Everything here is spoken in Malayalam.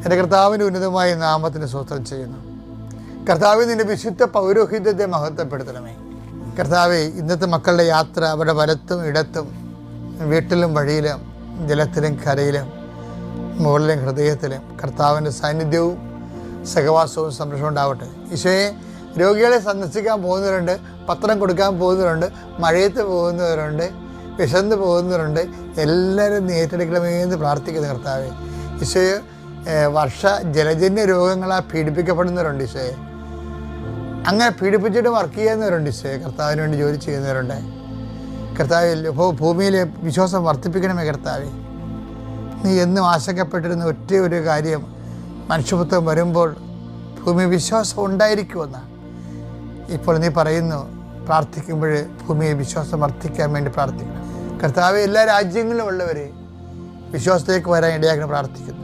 എൻ്റെ കർത്താവിൻ്റെ ഉന്നതമായ നാമത്തിന് സ്തോത്രം ചെയ്യുന്നു. കർത്താവെ, നിൻ്റെ വിശുദ്ധ പൗരോഹിത്യത്തെ മഹത്വപ്പെടുത്തണമേ. കർത്താവെ, ഇന്നത്തെ മക്കളുടെ യാത്ര അവരുടെ വലത്തും ഇടത്തും, വീട്ടിലും വഴിയിലും, ജലത്തിലും കരയിലും, മുകളിലും ഹൃദയത്തിലും കർത്താവിൻ്റെ സാന്നിധ്യവും സഹവാസവും സംരക്ഷണം ഉണ്ടാവട്ടെ. ഈശോയെ, രോഗികളെ സന്ദർശിക്കാൻ പോകുന്നവരുണ്ട്, പത്രം കൊടുക്കാൻ പോകുന്നവരുണ്ട്, മഴയത്ത് പോകുന്നവരുണ്ട്, വിശന്ന് പോകുന്നവരുണ്ട്. എല്ലാവരും നീ ഏറ്റെടുക്കണമെന്ന് പ്രാർത്ഥിക്കുന്നു കർത്താവെ. ഈശോയെ, ജലജന്യ രോഗങ്ങളാൽ പീഡിപ്പിക്കപ്പെടുന്നവരുണ്ട്. ഈശോയെ, അങ്ങനെ പീഡിപ്പിച്ചിട്ട് വർക്ക് ചെയ്യുന്നവരുണ്ട്. ഈശോയെ, കർത്താവിന് വേണ്ടി ജോലി ചെയ്യുന്നവരുണ്ട്. കർത്താവിൽ ഭൂമിയിലെ വിശ്വാസം വർദ്ധിപ്പിക്കണമേ കർത്താവെ. നീ എന്നും ആശങ്കപ്പെട്ടിരുന്ന ഒറ്റ ഒരു കാര്യം, മനുഷ്യപുത്രം വരുമ്പോൾ ഭൂമി വിശ്വാസം ഉണ്ടായിരിക്കുമെന്നാണ്. ഇപ്പോൾ നീ പറയുന്നു, പ്രാർത്ഥിക്കുമ്പോൾ ഭൂമിയെ വിശ്വാസം വർദ്ധിക്കാൻ വേണ്ടി പ്രാർത്ഥിക്കണം കർത്താവെ. എല്ലാ രാജ്യങ്ങളിലും ഉള്ളവരെ വിശ്വാസത്തിലേക്ക് വരാൻ ഇടയാക്കണം പ്രാർത്ഥിക്കുന്നു.